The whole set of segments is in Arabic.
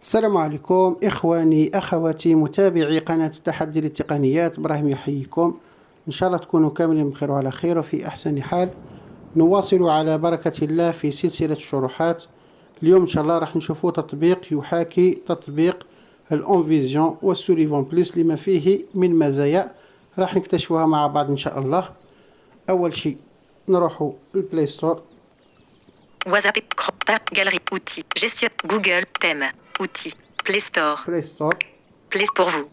السلام عليكم إخواني أخواتي متابعي قناة التحدي للتقنيات. إبراهيم يحييكم، إن شاء الله تكونوا كاملين بخير وعلى خير وفي أحسن حال. نواصل على بركة الله في سلسلة الشروحات. اليوم إن شاء الله راح نشوفوا تطبيق يحاكي تطبيق الأونفيزيون والسوليفون بليس لما فيه من مزايا، راح نكتشفوها مع بعض إن شاء الله. أول شيء نروحوا البلاي ستور. WhatsApp, galerie, outils, gestion, Google, thème, outils, Play Store, Play pour vous.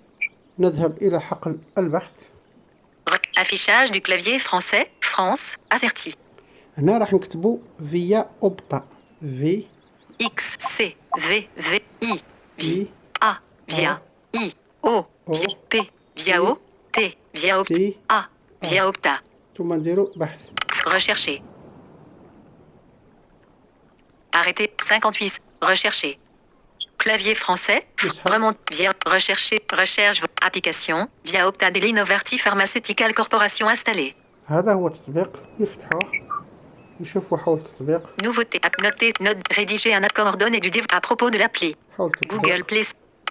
نذهب إلى حقل البحث. Affichage du clavier français, France, asserti. هنا راح نكتبوا via opta v X, C, V, V, I, V, A, via, I, O, P, via O, T, via Opta, A, via Opta. ثم نديروا بحث. Rechercher. Arrêter, 58, rechercher. Clavier français, remonte, via, rechercher, recherche, application, via Opta de l'Innoverti Pharmaceutical Corporation installée. هذا هو التطبيق، نفتحوه نشوفوا حول التطبيق. Nouveauté, app, noter, note, rédiger un accord ordonné du à propos de l'appli. Google Play.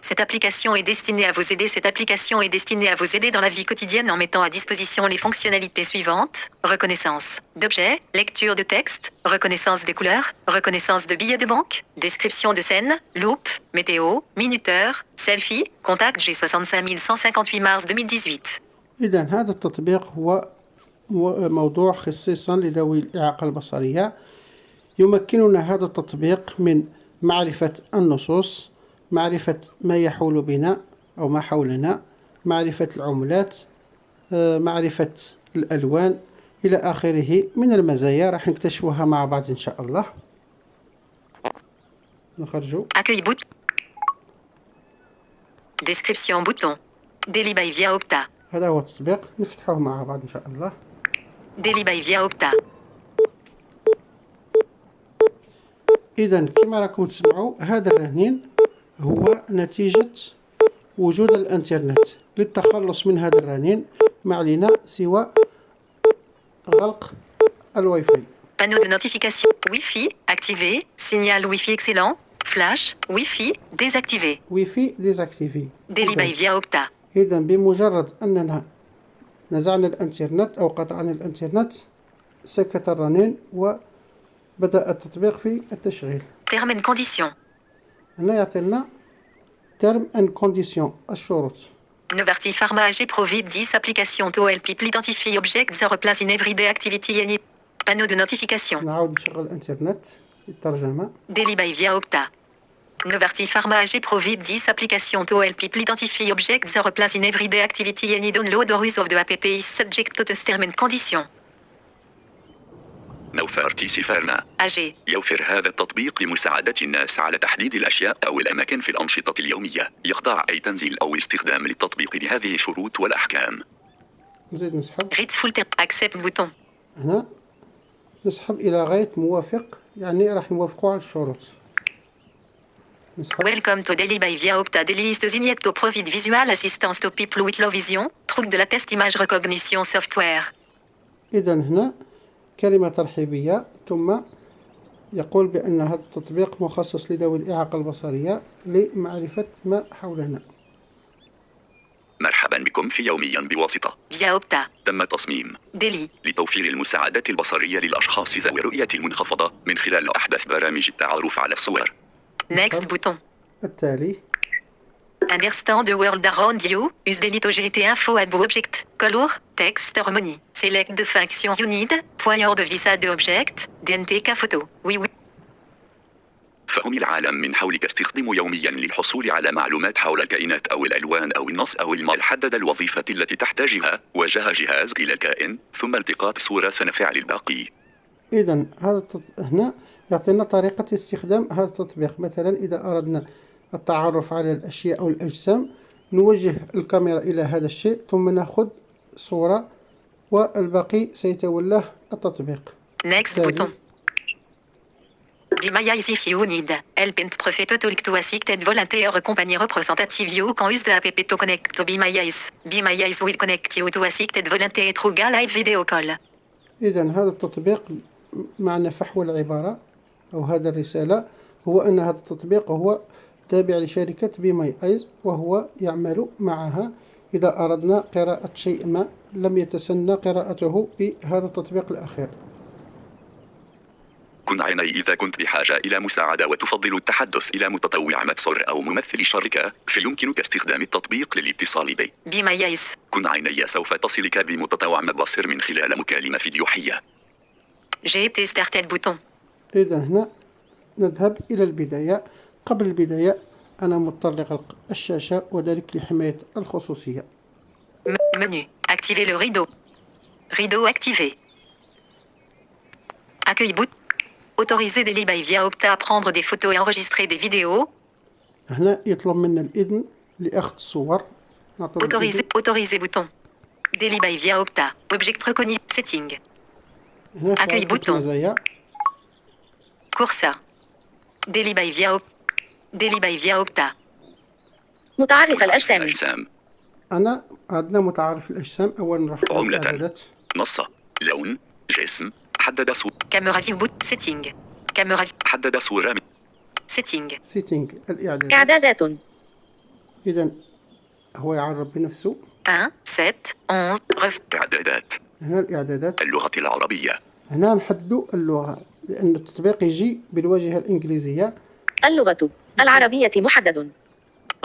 Cette application est destinée à vous aider. Cette application est destinée à vous aider dans la vie quotidienne en mettant à disposition les fonctionnalités suivantes. Reconnaissance d'objets, lecture de texte, reconnaissance des couleurs, reconnaissance de billets de banque, description de scène, loupe, météo, minuteur, selfie, contact G65158 mars 2018. إذا هذا التطبيق هو موضوع خصيصا لذوي الإعاقة البصرية. يمكننا هذا التطبيق من معرفة النصوص، معرفة ما يحول بنا أو ما حولنا، معرفة العملات، معرفة الألوان إلى آخره من المزايا. راح نكتشفها مع بعض إن شاء الله. نخرجوا. Accueil bouton. Description bouton. Daily by via Opta. هذا هو التطبيق، نفتحه مع بعض إن شاء الله. Daily by via Opta. إذا كما راكم تسمعوا هذا الرنين هو نتيجة وجود الانترنت. للتخلص من هذا الرنين ما علينا سوى غلق الواي فاي. Panneau de notification. Wi-Fi activé. Signal Wi-Fi excellent. Flash. Wi-Fi désactivé. Wi-Fi désactivé. Daily by via Opta. إذا بمجرد أننا نزعنا الانترنت أو قطعنا الانترنت سكت الرنين وبدأ التطبيق في التشغيل. Termes and conditions. هنا يعطينا term and condition، الشروط. Novartis Pharma AG Provid 10 application to help people identify objects or place in everyday activity any. Panneau de notification. نعاود نشغل الانترنت للترجمة. Daily by via Opta. Novartis Pharma AG Provid 10 application to help people identify objects or place in everyday activity any download or use of the app is subject to the terms and conditions. نوفارتيس فارما AG. يوفر هذا التطبيق لمساعدة الناس على تحديد الأشياء أو الأماكن في الأنشطة اليومية. يخضع أي تنزيل أو استخدام للتطبيق لهذه الشروط والأحكام. نزيد نسحب. Read full term. Accept bouton. هنا نسحب إلى غاية موافق، يعني راح نوافقوا على الشروط. نسحب. Welcome to Daily by via Opta. Daily is designated to provide visual assistance to people with low vision. Truc de la test image recognition software. إذا هنا كلمة ترحيبية، ثم يقول بأن هذا التطبيق مخصص لذوي الإعاقة البصرية لمعرفة ما حولنا. مرحبا بكم في يوميا بواسطة Via Opta. تم تصميم Daily. لتوفير المساعدات البصرية للأشخاص ذوي الرؤية المنخفضة من خلال أحدث برامج التعرف على الصور. Next bouton. التالي. Understand the world around you. Use daily to GT info abo object. Color. Text harmony. Select the function you need. Point de visa de object. DNTK photo. Oui. فهم العالم من حولك. استخدم يوميا للحصول على معلومات حول الكائنات أو الألوان أو النص أو الماء. حدد الوظيفة التي تحتاجها. وجه جهاز إلى الكائن ثم التقاط صورة. سنفعل الباقي. إذا هنا يعطينا طريقة استخدام هذا التطبيق. مثلا إذا أردنا التعرف على الأشياء أو الأجسام نوجه الكاميرا إلى هذا الشيء ثم نأخذ صورة والباقي سيتولاه التطبيق. Next bouton. Bimaya is if you need. Help and profit to click to assisted volunteer compagnie representative you can use the app to connect to Bimaya is. Bimaya is will connect you to assisted volunteer through a live video call. إذا هذا التطبيق معنى فحوى العبارة أو هذا الرسالة هو أن هذا التطبيق هو تابع لشركة بي ماي ايز، وهو يعمل معها إذا أردنا قراءة شيء ما لم يتسنى قراءته بهذا التطبيق الأخير. كن عيني إذا كنت بحاجة إلى مساعدة وتفضل التحدث إلى متطوع مبصر أو ممثل شركة، فيمكنك استخدام التطبيق للاتصال بي. Be My Eyes. كن عيني سوف تصلك بمتطوع مبصر من خلال مكالمة فيديو حية. J'ai été starté le bouton. إذا هنا نذهب إلى البداية. قبل البداية أنا مضطر لغلق الشاشة وذلك لحماية الخصوصية. Menu. Activer le rideau. Rideau activé. Accueil boot. Autoriser Daily by via Opta à prendre des photos et enregistrer des vidéos. هنا يطلب منا الإذن لأخذ الصور. Autoriser bouton. Daily by via Opta. Object reconnu. Setting. هنا Accueil bouton. مزايا. Curseur. Daily by via Opta. متعرف الأجسام. أجسام. عندنا متعرف الأجسام. أولا نروح عملة. نص. لون. جسم. حدد صورة. Caméra view boot. Setting. Caméra. حدد صورة. Setting. سيتينج الإعدادات. إعدادات. إذا هو يعرف بنفسه. 1, 7, 11. إعدادات. هنا الإعدادات. اللغة العربية. هنا نحدد اللغة لأن التطبيق يجي بالواجهة الإنجليزية. اللغة العربية محدد.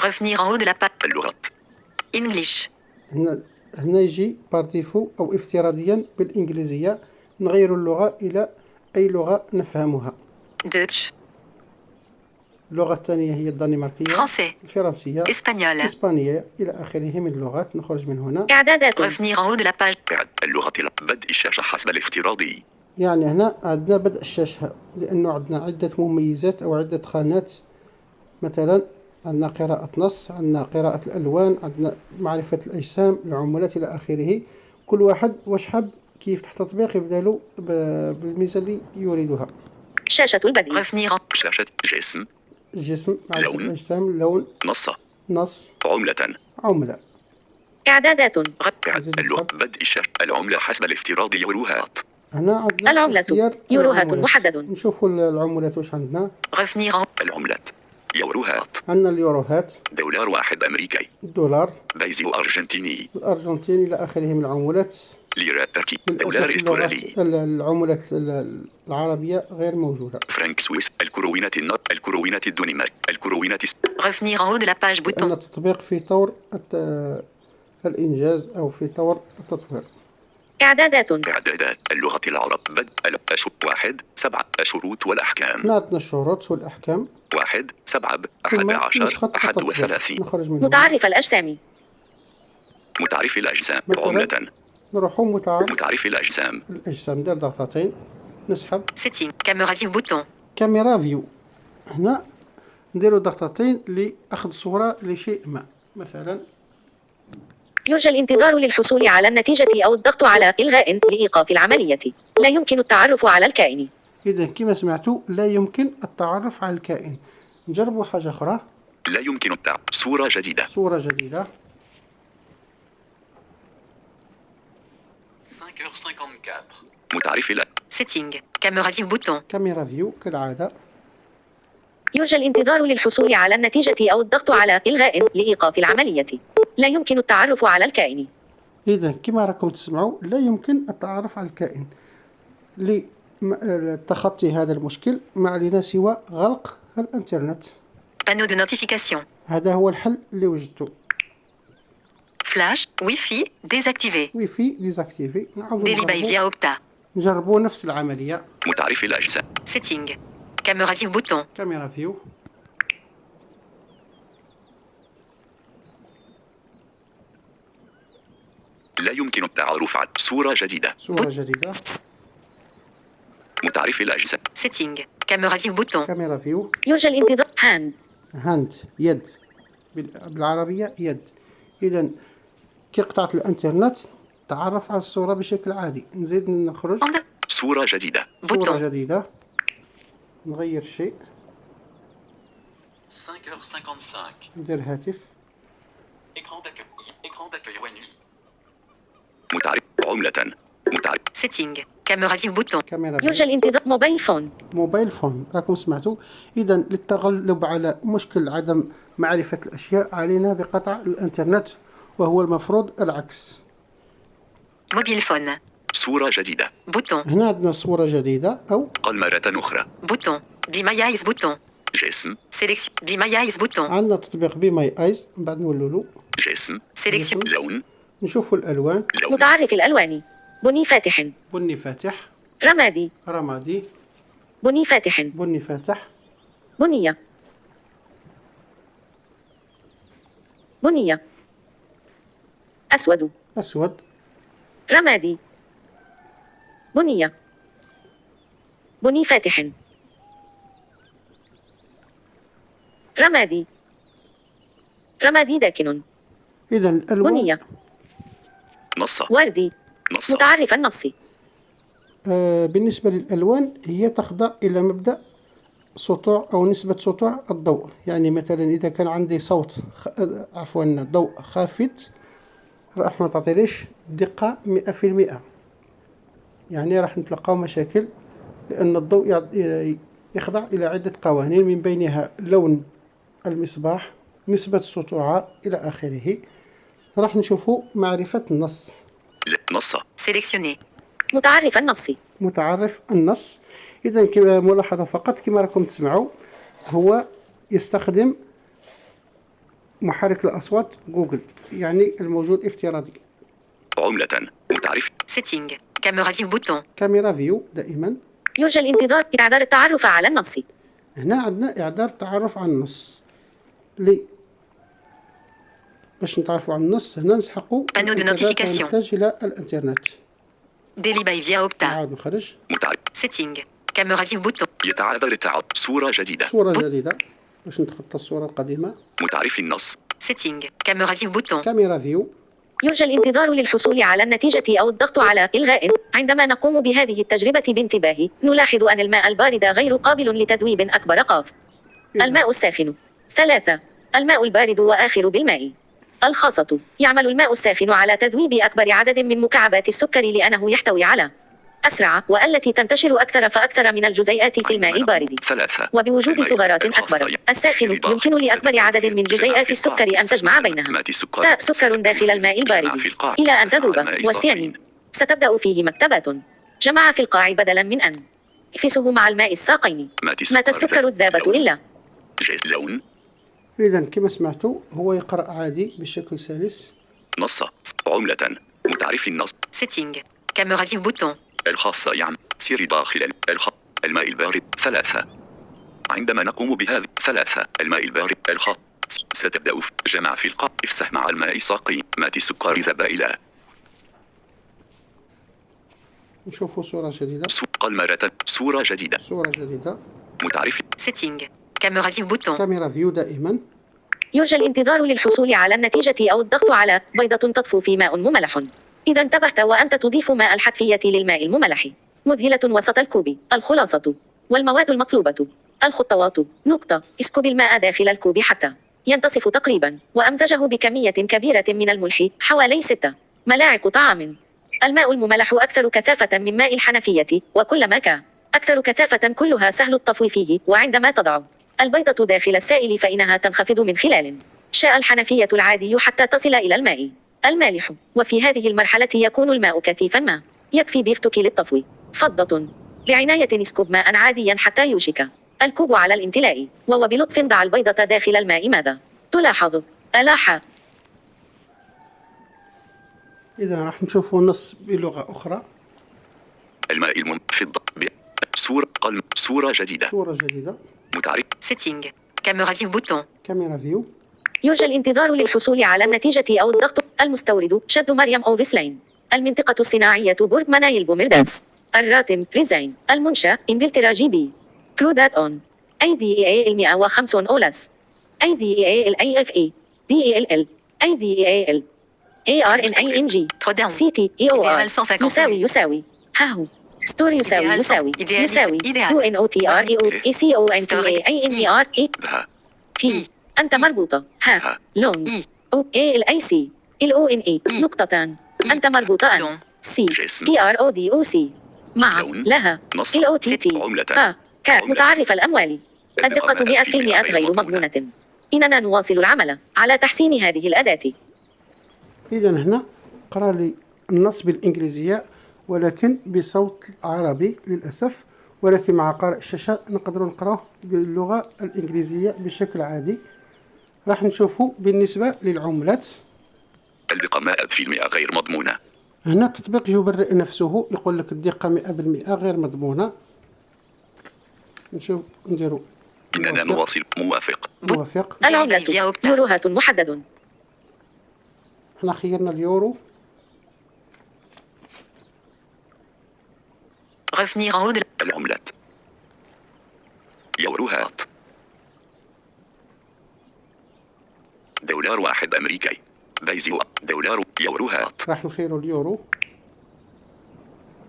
Revenir en haut de la page. اللغة. English. هنا يجي بارديفو أو افتراضيا بالإنجليزية. نغير اللغة إلى أي لغة نفهمها. Dutch. اللغة الثانية هي الدنماركية. Français. الفرنسية. Espagnol. إسبانية إلى آخره من اللغات. نخرج من هنا. إعدادات. Revenir en haut de la page. اللغة. بدء الشاشة حسب الافتراضي. يعني هنا عندنا بدء الشاشة لأنه عندنا عدة مميزات أو عدة خانات. مثلا عندنا قراءة نص، عندنا قراءة الألوان، عندنا معرفة الأجسام، العملات إلى آخره. كل واحد واش حاب كيف يفتح تطبيق يبدا له بالميزة اللي يريدها. شاشة البدء. Revenir en شاشة. جسم. الجسم، معرفة لون. الأجسام، اللون. نص. عملة. عملة. إعدادات. اللغة. بدء الشاشة. العملة حسب الافتراضي. يوروهات. هنا عندنا العملة. اختيار يوروهات العملات. محدد. نشوفوا العملات واش عندنا. Revenir en العملات. يوروهات. عندنا اليوروهات. دولار واحد أمريكي. الدولار. بيزو أرجنتيني. الأرجنتيني إلى آخره من العملات. ليرة تركي. للأسف دولار استرالي. العملات العربية غير موجودة. فرنك سويس. الكروينات الكروينات الدنمارك. الكروينات Revenir en haut de la page bouton. أن التطبيق في طور الإنجاز أو في طور التطوير. إعدادات. إعدادات. اللغة العرب. بدء الأشهر. 1 7. الشروط والأحكام. هنا عندنا الشروط والأحكام. 1 7 ثم 11 نسخة التطبيق. 31. نخرج منه. متعرف الأجسام. متعرف الأجسام. مثلاً عملة. نروحوا متعرف الأجسام. الأجسام. ندير ضغطتين نسحب. Setting. Caméra view bouton. كاميرا فيو. هنا نديروا ضغطتين لأخذ صورة لشيء ما. مثلا يرجى الانتظار للحصول على النتيجة أو الضغط على إلغاء لإيقاف العملية. لا يمكن التعرف على الكائن. إذا كما سمعتوا لا يمكن التعرف على الكائن. نجربوا حاجة أخرى. لا يمكن صورة جديدة. صورة جديدة. 5h54. متعرف Setting. Caméra view bouton. كاميرا فيو كالعادة. يرجى الانتظار للحصول على النتيجة أو الضغط على إلغاء لإيقاف العملية. لا يمكن التعرف على الكائن. إذا كما راكم تسمعوا لا يمكن التعرف على الكائن. لتخطي هذا المشكل ما علينا سوى غلق الإنترنت. Panneau de notification. هذا هو الحل اللي وجدته. Flash. Wi-Fi. Désactivé. واي فاي ديزاكتيفي. Daily by via Opta. نجربوا نفس العملية. متعرف الأجسام. Setting. Caméra view bouton. كاميرا فيو. لا يمكن التعرف على صورة جديدة. صورة جديدة. متعرف الأجسام. Setting. Caméra view bouton. كاميرا فيو. يرجى الانتظار. هاند. هاند يد. بالعربية يد. إذا كي قطعت الإنترنت تعرف على الصورة بشكل عادي. نزيد نخرج. صورة جديدة. صورة جديدة. نغير شيء. 5h55. ندير هاتف. متعرف. عملة. متعرف. Setting. Caméra view bouton. كاميرا يرجى الانتظار. موبايل فون. موبايل فون. راكم سمعتوا. إذا للتغلب على مشكل عدم معرفة الأشياء علينا بقطع الإنترنت، وهو المفروض العكس. Mobile phone. صورة جديدة. Bouton. هنا عندنا صورة جديدة أو قل مرة أخرى. Bouton. Be my eyes bouton. جسم. Sélection. Be my eyes bouton. عندنا تطبيق بي ماي ايز. من بعد نولولو جسم. Sélection. لون. نشوفوا الألوان. لون. متعرف الألوان. بني فاتح. بني فاتح، رمادي. رمادي، بني فاتح. بني فاتح، بنية. بنية. أسود. أسود، رمادي. بنية. بني فاتح. رمادي. رمادي داكن. إذا الألوان بنية. نص. وردي. نص. متعرف النصي. بالنسبة للألوان هي تخضع إلى مبدأ سطوع أو نسبة سطوع الضوء. يعني مثلا إذا كان عندي صوت ضوء خافت راح ما تعطيليش دقة 100%، يعني راح نتلقاو مشاكل، لأن الضوء يخضع إلى عدة قوانين من بينها لون المصباح، نسبة السطوع إلى آخره. راح نشوفوا معرفة النص. نص. Sélectionner. متعرف النصي. متعرف النص. إذا كما ملاحظة فقط كما راكم تسمعوا، هو يستخدم محرك الأصوات جوجل، يعني الموجود افتراضي. عملة. متعرف. Setting. Caméra view bouton. كاميرا فيو دائما. يرجى الانتظار. إعداد التعرف على النص. هنا عندنا إعداد التعرف على النص. باش نتعرفوا على النص هنا نسحقوا Panneau de الإنترنت notification. ونحتاج إلى الإنترنت. Daily by via Opta. نعاود نخرج. متعرف. Setting. Caméra view bouton. يتعذر التعب. صورة جديدة. صورة جديدة باش نتخطى الصورة القديمة. متعرف النص. Setting. Caméra view bouton. كاميرا فيو. يرجى الانتظار للحصول على النتيجة أو الضغط على إلغاء. عندما نقوم بهذه التجربة بانتباه، نلاحظ أن الماء البارد غير قابل لتذويب أكبر قاف. الماء الساخن. 3. الماء البارد وآخر بالماء. الخاصة. يعمل الماء الساخن على تذويب أكبر عدد من مكعبات السكر لأنه يحتوي على أسرع والتي تنتشر أكثر فأكثر من الجزيئات في الماء البارد. 3. وبوجود الماء ثغرات الخاصة أكبر. الساخن يمكن لأكبر عدد من جزيئات السكر أن تجمع بينها. تاء سكر داخل الماء البارد إلى أن تذوب. والسيانين. ستبدأ فيه مكتبات. جمع في القاع بدلا من أن احفظه مع الماء الساقين. مات السكر الذابة إلا. لون. إذا كما سمعتوا هو يقرأ عادي بشكل سلس. نص. عملة. متعرف النص. Setting. Caméra view bouton. الخاصة يعمل. سير داخل الماء البارد. 3. عندما نقوم بهذا. 3. الماء البارد الخاص. ستبدأ جمع في القاع. افسح مع الماء الساقي. مات السكر ذاب إلى. نشوفوا صورة جديدة. قل مرة. صورة جديدة. صورة جديدة. متعرف. Setting. Caméra view bouton. كاميرا فيو دائما. يرجى الانتظار للحصول على النتيجة أو الضغط على بيضة تطفو في ماء مملح. إذا انتبهت وأنت تضيف ماء الحتفية للماء المملح. مذهلة وسط الكوب. الخلاصة. والمواد المطلوبة. الخطوات. نقطة. اسكب الماء داخل الكوب حتى ينتصف تقريبا، وأمزجه بكمية كبيرة من الملح حوالي 6 ملاعق طعام. الماء المملح أكثر كثافة من ماء الحنفية، وكلما كان أكثر كثافة كلها سهل الطفو فيه. وعندما تضع البيضة داخل السائل فإنها تنخفض من خلال شاء الحنفية العادي حتى تصل إلى الماء المالح. وفي هذه المرحلة يكون الماء كثيفا ما يكفي بيفتك للطفو. فضة. بعناية اسكب ماء عاديا حتى يوشك الكوب على الامتلاء، وبلطف ضع البيضة داخل الماء. ماذا تلاحظ؟ ألاح. إذا راح نشوفوا نص بلغة أخرى. الماء المنفض. صورة جديدة. صورة جديدة. متعرف. Setting. Caméra view bouton. كاميرا فيو. يرجى الانتظار للحصول على النتيجة أو الضغط. المستورد. شد مريم أوفيسلاين. المنطقة الصناعية برج منايل بوميرداس. الراتم ريزاين. المنشأ إنجلترا جي بي. كرودات أون. IDEA 105 أولاس. IDEA AFE. DELL. IDEA ARNING. CT EOR. يساوي. هاهو. ستور يساوي. UNOTREO ACONTAINER P. أنت مربوطة. ها. لون. O ALIC. LONE. نقطتان. أنت مربوطة أن. C. PRODOC. مع لون. لها نص. الOTT عملة. متعرف الأموال. الدقة 100% غير مضمونة. إننا نواصل العمل على تحسين هذه الأداة. إذا هنا قرأ لي النص بالإنجليزية ولكن بصوت عربي للأسف، ولكن مع قارئ الشاشة نقدر نقرأه باللغة الإنجليزية بشكل عادي. راح نشوفوا بالنسبة للعملات. الدقة 100% غير مضمونة. هنا التطبيق يبرئ نفسه، يقول لك الدقة 100% غير مضمونة. نشوف نديرو إننا نواصل. موافق. موافق. العملة يوروهات محدد. هنا خيرنا اليورو. Revenir en haut de العملات. يوروهات. دولار واحد أمريكي. بيزيو. دولار. يوروهات. راح نخيروا اليورو.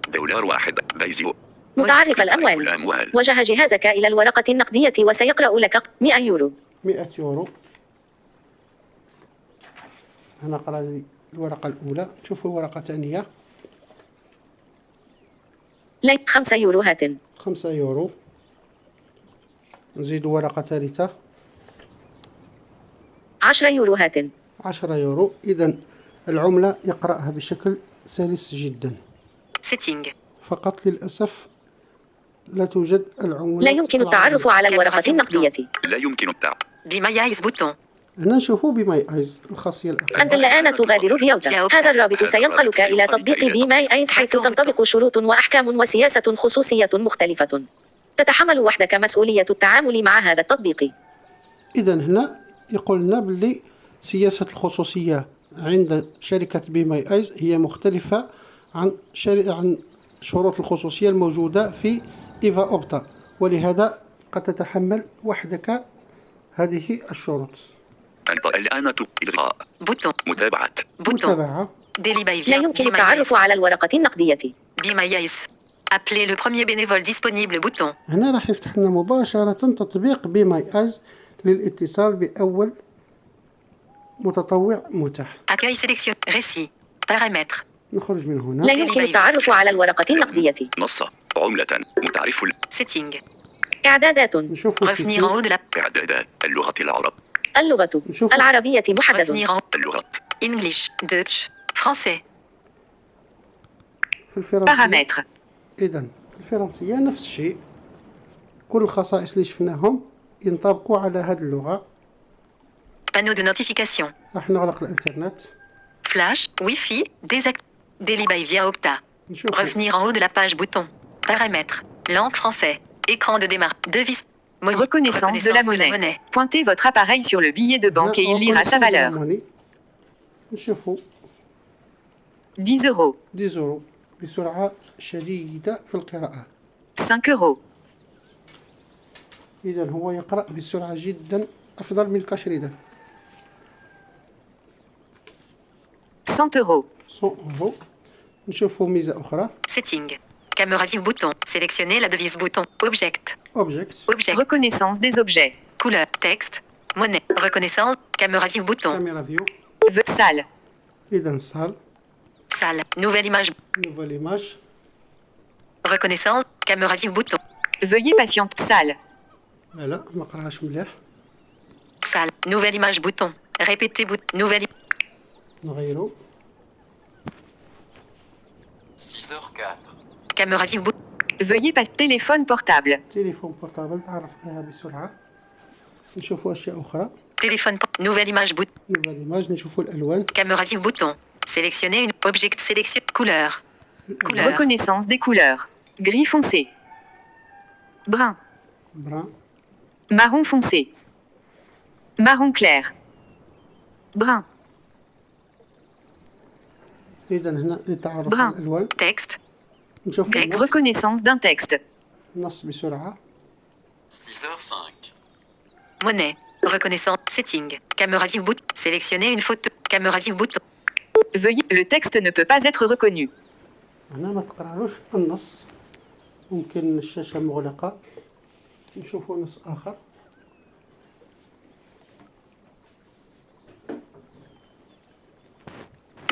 دولار واحد. بيزيو. متعرف الأموال. وجه جهازك إلى الورقة النقدية وسيقرأ لك 100 يورو. 100 يورو. هنا قرأ لي الورقة الأولى. شوفوا الورقة الثانية. 5 يوروهات. 5 يورو. نزيد ورقة ثالثة. 10 يوروهات. 10 يورو. إذا العملة يقرأها بشكل سلس جدا. Setting. فقط للأسف لا توجد العملة. لا يمكن التعرف على الورقة النقدية. لا يمكن التعرف. Be my eyes bouton. هنا نشوفوا بماي ايز الخاصية الأخيرة. أنت الآن تغادر فيوتا. هذا الرابط سينقلك إلى تطبيق بي ماي ايز، حيث تنطبق شروط وأحكام وسياسة خصوصية مختلفة. تتحمل وحدك مسؤولية التعامل مع هذا التطبيق. إذا هنا يقول لنا باللي سياسة الخصوصية عند شركة بي ماي ايز هي مختلفة عن شروط الخصوصية الموجودة في إيفا أوبتا، ولهذا قد تتحمل وحدك هذه الشروط. أنت الآن إلغاء. Bouton. متابعة. Bouton. متابعة. Daily by لا via. يمكن التعرف على الورقة النقدية. Be my eyes. Appelez le premier bénévole disponible bouton. هنا راح يفتح لنا مباشرة تطبيق بي ماي ايز للاتصال بأول متطوع متاح. Accueil sélection. Récit. Paramètres. نخرج من هنا. لا يمكن التعرف على الورقة النقدية. نص. عملة. متعرف. Setting. إعدادات. نشوف Revenir en haut de la. إعدادات اللغة العرب. اللغة نشوف. العربية محدد. Revenir en. اللغة. English. Dutch. Français. في الفرنسية. بارامتر. إذا الفرنسية نفس الشيء، كل الخصائص اللي شفناهم ينطبقوا على هذه اللغة. Panneau de notification. راح نغلق الإنترنت. Flash. Wi-Fi. Désact. Daily by via Opta. نشوف. Revenir en haut de la page bouton. Paramètres. Langue français. Écran de démarrage. Devis. Reconnaissance de la monnaie. Pointez votre appareil sur le billet de banque et il lira sa valeur. نشوفوا 10 euros, 10 يورو بسرعة شديدة في القراءة. 5 euros, إذا هو يقرأ بسرعة جدا أفضل من الكشر. إذا 100 euros, 100 يورو. نشوفوا ميزة أخرى. Setting. Caméra view bouton. Sélectionnez la devise bouton. Object. Object. Object. reconnaissance des objets, Couleur. Texte. Monnaie. Reconnaissance. Caméra view bouton. Caméra view. salle, إذا salle. Salle. Nouvelle image. Nouvelle image. Reconnaissance. Caméra view bouton. veuillez patienter, salle, لا ما قراهاش مليح. Salle. Nouvelle image bouton. Répétez bouton. Nouvelle. نغيرو. 6h04. Caméra view bouton. veuillez passer téléphone portable, تليفون بورتابل تعرف عليها بسرعة. نشوفوا أشياء أخرى. Téléphone. Nouvelle image bouton. نوفال إيماج. نشوفوا الألوان. Caméra view bouton. Sélectionnez une. Object. Sélection. Couleur. Couleur. reconnaissance des couleurs, gris foncé, brun, بران. marron foncé, marron clair, brun, إذا هنا للتعرف بران. على الألوان. Texte. نشوفوا Texte. النص. reconnaissance d'un texte, النص بسرعة. 6h05. Monnaie. Reconnaissance. Setting. Caméra view bouton. Sélectionnez une photo. Caméra view bouton. veuillez, le texte ne peut pas être reconnu, هنا ما تقرألوش النص، ممكن الشاشة مغلقة. نشوفوا نص آخر.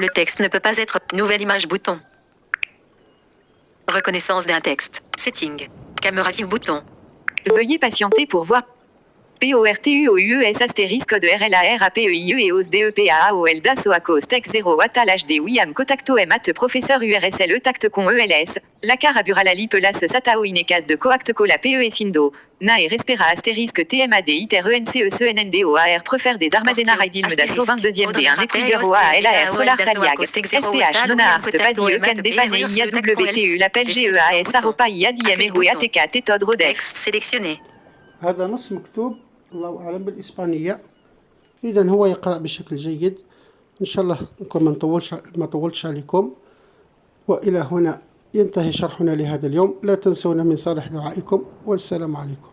Le texte ne peut pas être. Nouvelle image bouton. Reconnaissance d'un texte. Setting. Caméra view bouton. Veuillez patienter pour voir. PORTUOUES astérisque code RLARAPEIE EOS DEPAAOL DASO ACOS TEC 0 ATAL HD WIAM COTACTO MAT professeur URSL TACT CON ELS LACAR ABURALALI PELAS SATAO INECAS de COACT COLA PE SINDO NAE RESPERA astérisque TMAD ITER ENCE NNDOAR Prefer des Armazenar IDILM DASO 22e D1 EPRIGER OALAR SOLAR TALIAG SPH NONARST PASI ECAN DEPANE IAWTU LAPEL GEAS AROPA IADIM ERO ATK TETOD RODEX. Texte sélectionné. هذا نص مكتوب الله أعلم بالإسبانية، إذا هو يقرأ بشكل جيد. إن شاء الله نكون ما طولتش عليكم، وإلى هنا ينتهي شرحنا لهذا اليوم. لا تنسونا من صالح دعائكم، والسلام عليكم.